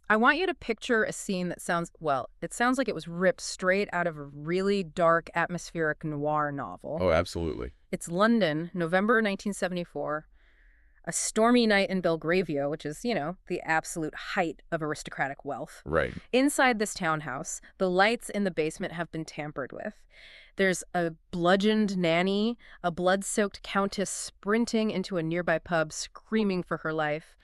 I want you to picture a scene that sounds, well, it sounds like it was ripped straight out of a really dark, atmospheric noir novel. Oh, absolutely. It's London, November 1974, a stormy night in Belgravia, which is, the absolute height of aristocratic wealth. Right. Inside this townhouse, the lights in the basement have been tampered with. There's a bludgeoned nanny, a blood-soaked countess sprinting into a nearby pub, screaming for her life,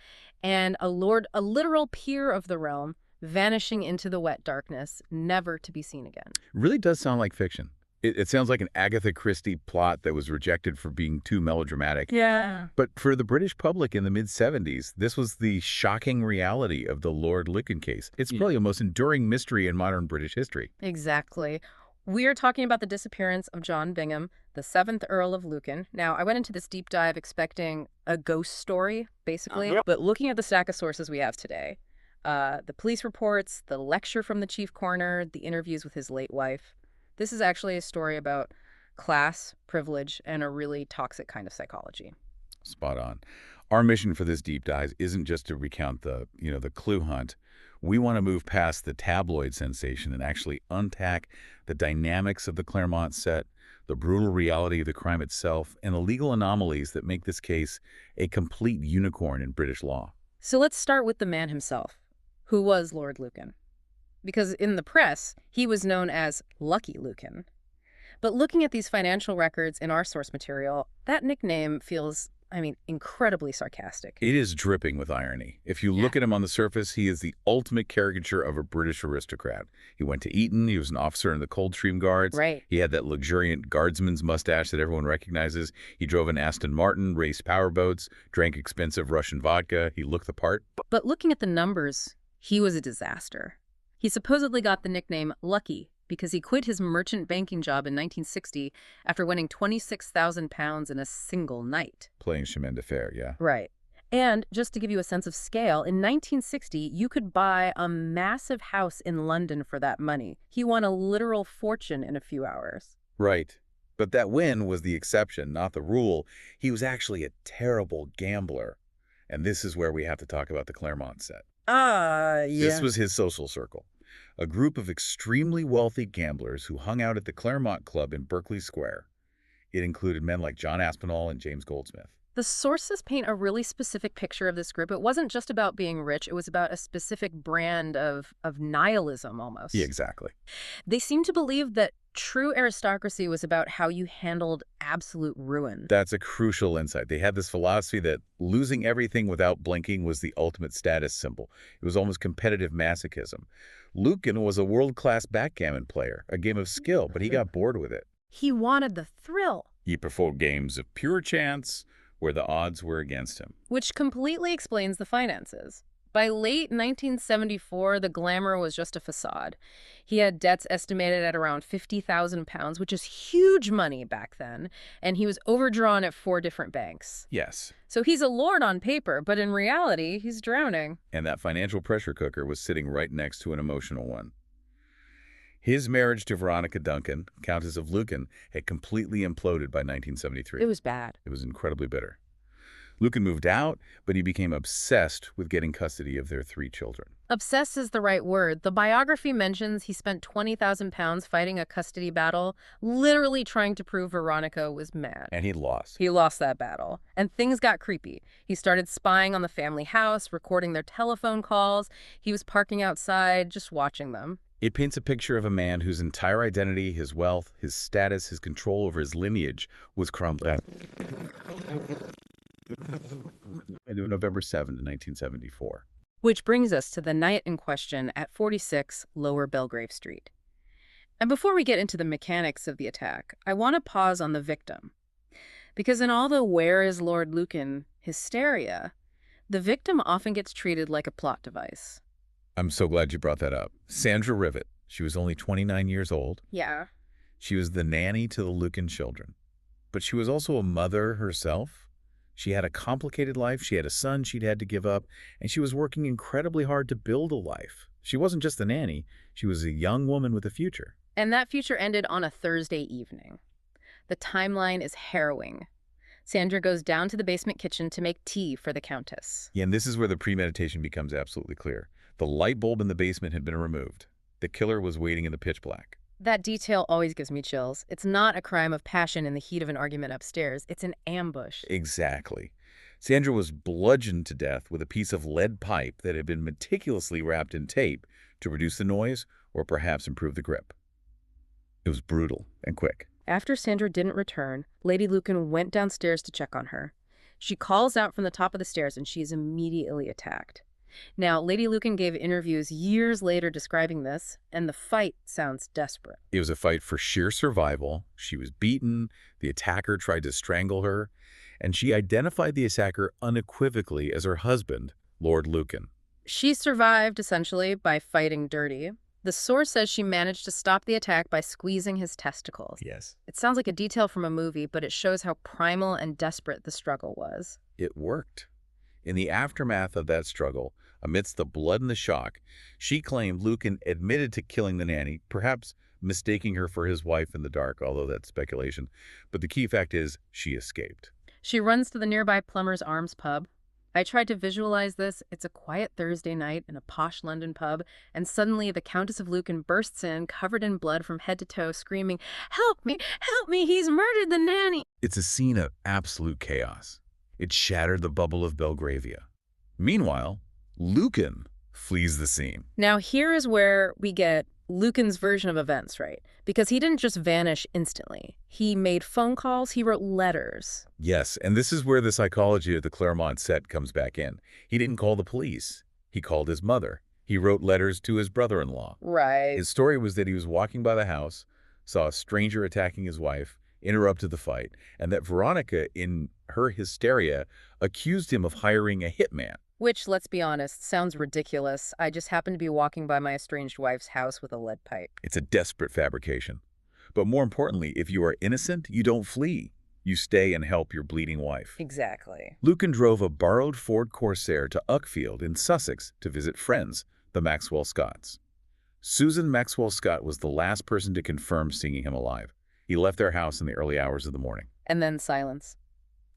and a literal peer of the realm, vanishing into the wet darkness, never to be seen again. Really does sound like fiction. It sounds like an Agatha Christie plot that was rejected for being too melodramatic. Yeah. But for the British public in the mid-70s, this was the shocking reality of the Lord Lucan case. It's probably the most enduring mystery in modern British history. Exactly. We are talking about the disappearance of John Bingham, the 7th Earl of Lucan. Now, I went into this deep dive expecting a ghost story, basically, but looking at the stack of sources we have today, the police reports, the lecture from the chief coroner, the interviews with his late wife, this is actually a story about class, privilege, and a really toxic kind of psychology. Spot on. Our mission for this deep dive isn't just to recount the clue hunt. We want to move past the tabloid sensation and actually unpack the dynamics of the Claremont set, the brutal reality of the crime itself, and the legal anomalies that make this case a complete unicorn in British law. So let's start with the man himself, who was Lord Lucan. Because in the press, he was known as Lucky Lucan. But looking at these financial records in our source material, that nickname feels, incredibly sarcastic. It is dripping with irony. If you look at him on the surface, he is the ultimate caricature of a British aristocrat. He went to Eton. He was an officer in the Coldstream Guards. Right. He had that luxuriant guardsman's mustache that everyone recognizes. He drove an Aston Martin, raced powerboats, drank expensive Russian vodka. He looked the part. But looking at the numbers, he was a disaster. He supposedly got the nickname Lucky because he quit his merchant banking job in 1960 after winning £26,000 in a single night. Playing chemin de fer, yeah. Right. And just to give you a sense of scale, in 1960, you could buy a massive house in London for that money. He won a literal fortune in a few hours. Right. But that win was the exception, not the rule. He was actually a terrible gambler. And this is where we have to talk about the Claremont set. Yeah. This was his social circle. A group of extremely wealthy gamblers who hung out at the Claremont Club in Berkeley Square. It included men like John Aspinall and James Goldsmith. The sources paint a really specific picture of this group. It wasn't just about being rich. It was about a specific brand of nihilism, almost. Yeah, exactly. They seemed to believe that true aristocracy was about how you handled absolute ruin. That's a crucial insight. They had this philosophy that losing everything without blinking was the ultimate status symbol. It was almost competitive masochism. Lucan was a world-class backgammon player, a game of skill, but he got bored with it. He wanted the thrill. He preferred games of pure chance, where the odds were against him. Which completely explains the finances. By late 1974, the glamour was just a facade. He had debts estimated at around £50,000, which is huge money back then, and he was overdrawn at 4 different banks. Yes. So he's a lord on paper, but in reality, he's drowning. And that financial pressure cooker was sitting right next to an emotional one. His marriage to Veronica Duncan, Countess of Lucan, had completely imploded by 1973. It was bad. It was incredibly bitter. Lucan moved out, but he became obsessed with getting custody of their 3 children. Obsessed is the right word. The biography mentions he spent £20,000 fighting a custody battle, literally trying to prove Veronica was mad. And he lost. He lost that battle. And things got creepy. He started spying on the family house, recording their telephone calls. He was parking outside, just watching them. It paints a picture of a man whose entire identity, his wealth, his status, his control over his lineage was crumbling. November 7, 1974. Which brings us to the night in question at 46 Lower Belgrave Street. And before we get into the mechanics of the attack, I want to pause on the victim. Because in all the "where is Lord Lucan" hysteria, the victim often gets treated like a plot device. I'm so glad you brought that up. Sandra Rivet. She was only 29 years old. Yeah. She was the nanny to the Lucan children. But she was also a mother herself. She had a complicated life. She had a son she'd had to give up, and she was working incredibly hard to build a life. She wasn't just a nanny. She was a young woman with a future. And that future ended on a Thursday evening. The timeline is harrowing. Sandra goes down to the basement kitchen to make tea for the Countess. Yeah, and this is where the premeditation becomes absolutely clear. The light bulb in the basement had been removed. The killer was waiting in the pitch black. That detail always gives me chills. It's not a crime of passion in the heat of an argument upstairs. It's an ambush. Exactly. Sandra was bludgeoned to death with a piece of lead pipe that had been meticulously wrapped in tape to reduce the noise or perhaps improve the grip. It was brutal and quick. After Sandra didn't return, Lady Lucan went downstairs to check on her. She calls out from the top of the stairs and she is immediately attacked. Now, Lady Lucan gave interviews years later describing this, and the fight sounds desperate. It was a fight for sheer survival. She was beaten, the attacker tried to strangle her, and she identified the attacker unequivocally as her husband, Lord Lucan. She survived, essentially, by fighting dirty. The source says she managed to stop the attack by squeezing his testicles. Yes. It sounds like a detail from a movie, but it shows how primal and desperate the struggle was. It worked. In the aftermath of that struggle, amidst the blood and the shock, she claimed Lucan admitted to killing the nanny, perhaps mistaking her for his wife in the dark, although that's speculation. But the key fact is she escaped. She runs to the nearby Plumber's Arms pub. I tried to visualize this. It's a quiet Thursday night in a posh London pub, and suddenly the Countess of Lucan bursts in, covered in blood from head to toe, screaming, help me, he's murdered the nanny." It's a scene of absolute chaos. It shattered the bubble of Belgravia. Meanwhile, Lucan flees the scene. Now here is where we get Lucan's version of events, right? Because he didn't just vanish instantly. He made phone calls, he wrote letters. Yes, and this is where the psychology of the Claremont set comes back in. He didn't call the police. He called his mother. He wrote letters to his brother-in-law. Right. His story was that he was walking by the house, saw a stranger attacking his wife, interrupted the fight, and that Veronica, in her hysteria, accused him of hiring a hitman. Which, let's be honest, sounds ridiculous. I just happened to be walking by my estranged wife's house with a lead pipe. It's a desperate fabrication. But more importantly, if you are innocent, you don't flee. You stay and help your bleeding wife. Exactly. Lucan drove a borrowed Ford Corsair to Uckfield in Sussex to visit friends, the Maxwell Scotts. Susan Maxwell Scott was the last person to confirm seeing him alive. He left their house in the early hours of the morning. And then silence.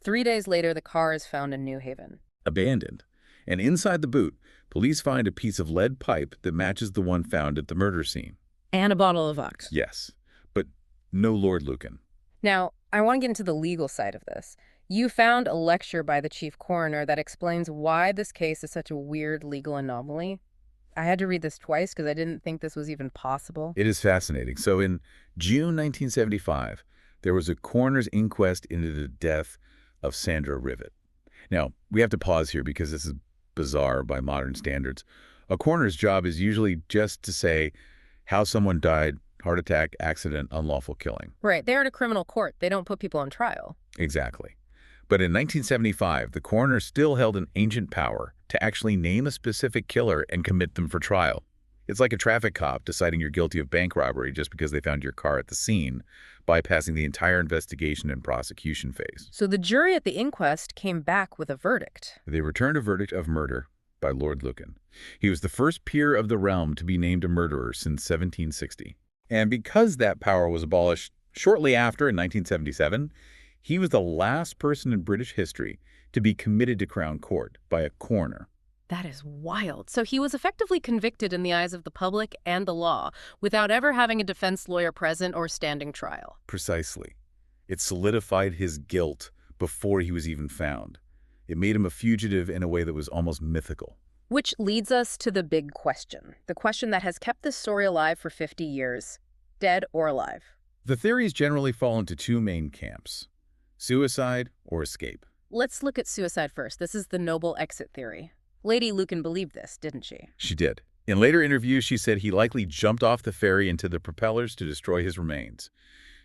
3 days later, the car is found in New Haven. Abandoned. And inside the boot, police find a piece of lead pipe that matches the one found at the murder scene. And a bottle of Ux. Yes, but no Lord Lucan. Now, I want to get into the legal side of this. You found a lecture by the chief coroner that explains why this case is such a weird legal anomaly. I had to read this twice because I didn't think this was even possible. It is fascinating. So in June 1975, there was a coroner's inquest into the death of Sandra Rivet. Now, we have to pause here because this is bizarre by modern standards. A coroner's job is usually just to say how someone died, heart attack, accident, unlawful killing. Right. They're at a criminal court. They don't put people on trial. Exactly. But in 1975, the coroner still held an ancient power to actually name a specific killer and commit them for trial. It's like a traffic cop deciding you're guilty of bank robbery just because they found your car at the scene, bypassing the entire investigation and prosecution phase. So the jury at the inquest came back with a verdict. They returned a verdict of murder by Lord Lucan. He was the first peer of the realm to be named a murderer since 1760. And because that power was abolished shortly after in 1977, he was the last person in British history to be committed to Crown Court by a coroner. That is wild. So he was effectively convicted in the eyes of the public and the law without ever having a defense lawyer present or standing trial. Precisely. It solidified his guilt before he was even found. It made him a fugitive in a way that was almost mythical. Which leads us to the big question. The question that has kept this story alive for 50 years. Dead or alive? The theories generally fall into two main camps: suicide or escape. Let's look at suicide first. This is the noble exit theory. Lady Lucan believed this, didn't she? She did. In later interviews, she said he likely jumped off the ferry into the propellers to destroy his remains.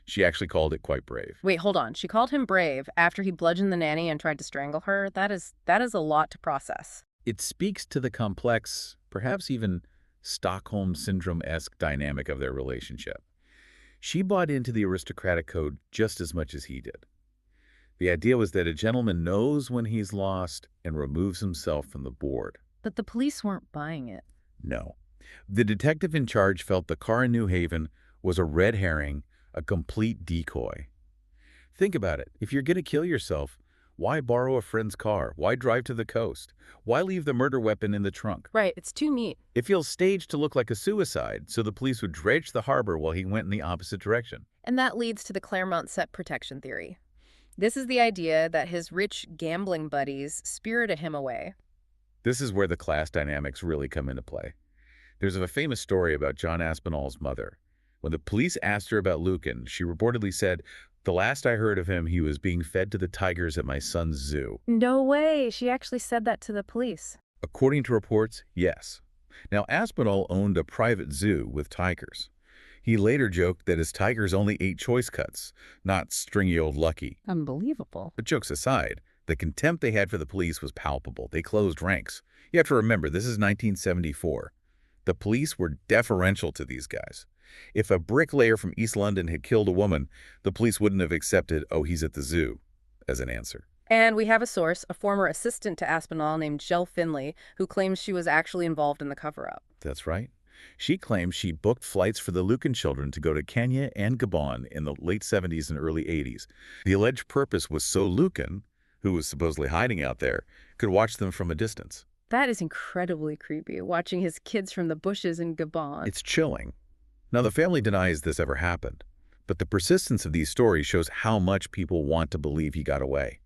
She actually called it quite brave. Wait, hold on. She called him brave after he bludgeoned the nanny and tried to strangle her? That is a lot to process. It speaks to the complex, perhaps even Stockholm Syndrome-esque dynamic of their relationship. She bought into the aristocratic code just as much as he did. The idea was that a gentleman knows when he's lost and removes himself from the board. But the police weren't buying it. No. The detective in charge felt the car in New Haven was a red herring, a complete decoy. Think about it. If you're going to kill yourself, Why borrow a friend's car? Why drive to the coast? Why leave the murder weapon in the trunk? Right, it's too neat. It feels staged to look like a suicide, so the police would dredge the harbor while he went in the opposite direction. And that leads to the Claremont set protection theory. This is the idea that his rich gambling buddies spirited him away. This is where the class dynamics really come into play. There's a famous story about John Aspinall's mother. When the police asked her about Lucan, she reportedly said, "The last I heard of him, he was being fed to the tigers at my son's zoo." No way! She actually said that to the police. According to reports, yes. Now, Aspinall owned a private zoo with tigers. He later joked that his tigers only ate choice cuts, not stringy old Lucky. Unbelievable. But jokes aside, the contempt they had for the police was palpable. They closed ranks. You have to remember, this is 1974. The police were deferential to these guys. If a bricklayer from East London had killed a woman, the police wouldn't have accepted, "Oh, he's at the zoo," as an answer. And we have a source, a former assistant to Aspinall named Jill Finley, who claims she was actually involved in the cover-up. That's right. She claims she booked flights for the Lucan children to go to Kenya and Gabon in the late 70s and early 80s. The alleged purpose was so Lucan, who was supposedly hiding out there, could watch them from a distance. That is incredibly creepy, watching his kids from the bushes in Gabon. It's chilling. Now, the family denies this ever happened, but the persistence of these stories shows how much people want to believe he got away.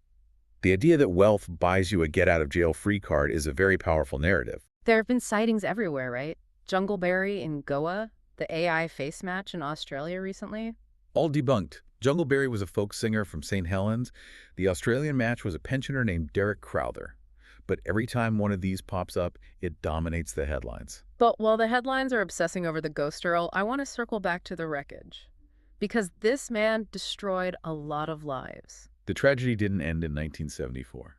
The idea that wealth buys you a get-out-of-jail-free card is a very powerful narrative. There have been sightings everywhere, right? Jungleberry in Goa, the AI face match in Australia recently. All debunked. Jungleberry was a folk singer from St. Helens. The Australian match was a pensioner named Derek Crowther. But every time one of these pops up, it dominates the headlines. But while the headlines are obsessing over the ghost Earl, I want to circle back to the wreckage. Because this man destroyed a lot of lives. The tragedy didn't end in 1974.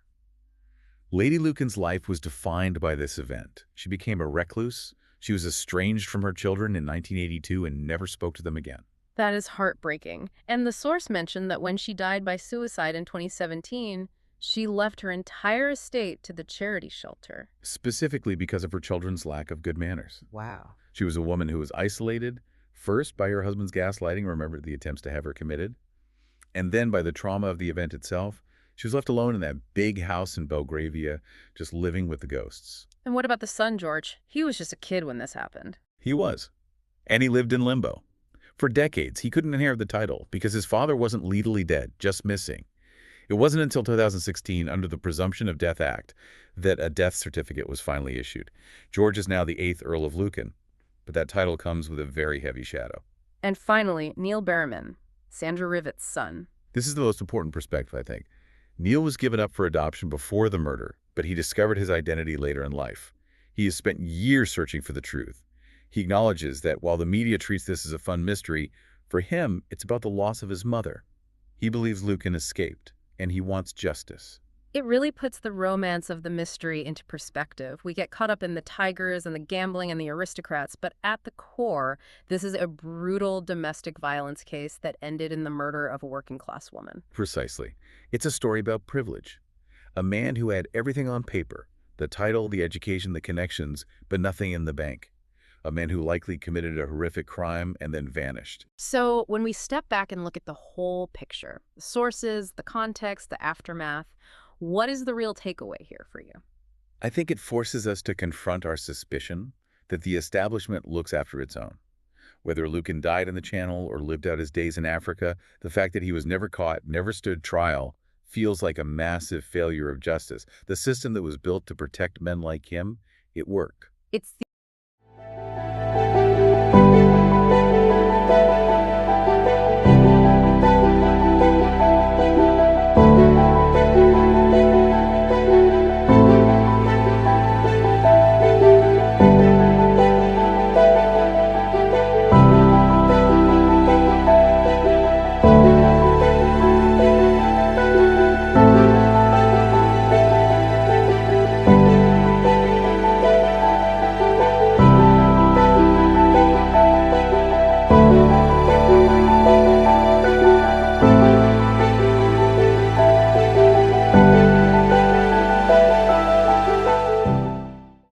Lady Lucan's life was defined by this event. She became a recluse. She was estranged from her children in 1982 and never spoke to them again. That is heartbreaking. And the source mentioned that when she died by suicide in 2017, she left her entire estate to the charity shelter. Specifically because of her children's lack of good manners. Wow. She was a woman who was isolated, first by her husband's gaslighting, remember the attempts to have her committed, and then by the trauma of the event itself. She was left alone in that big house in Belgravia, just living with the ghosts. And what about the son, George? He was just a kid when this happened. He was. And he lived in limbo. For decades, he couldn't inherit the title because his father wasn't legally dead, just missing. It wasn't until 2016, under the Presumption of Death Act, that a death certificate was finally issued. George is now the 8th Earl of Lucan, but that title comes with a very heavy shadow. And finally, Neil Berriman, Sandra Rivett's son. This is the most important perspective, I think. Neil was given up for adoption before the murder, but he discovered his identity later in life. He has spent years searching for the truth. He acknowledges that while the media treats this as a fun mystery, for him, it's about the loss of his mother. He believes Lucan escaped, and he wants justice. It really puts the romance of the mystery into perspective. We get caught up in the tigers and the gambling and the aristocrats, but at the core, this is a brutal domestic violence case that ended in the murder of a working-class woman. Precisely. It's a story about privilege. A man who had everything on paper, the title, the education, the connections, but nothing in the bank. A man who likely committed a horrific crime and then vanished. So when we step back and look at the whole picture, the sources, the context, the aftermath, what is the real takeaway here for you? I think it forces us to confront our suspicion that the establishment looks after its own. Whether Lucan died in the Channel or lived out his days in Africa, the fact that he was never caught, never stood trial, feels like a massive failure of justice. The system that was built to protect men like him, it worked. It's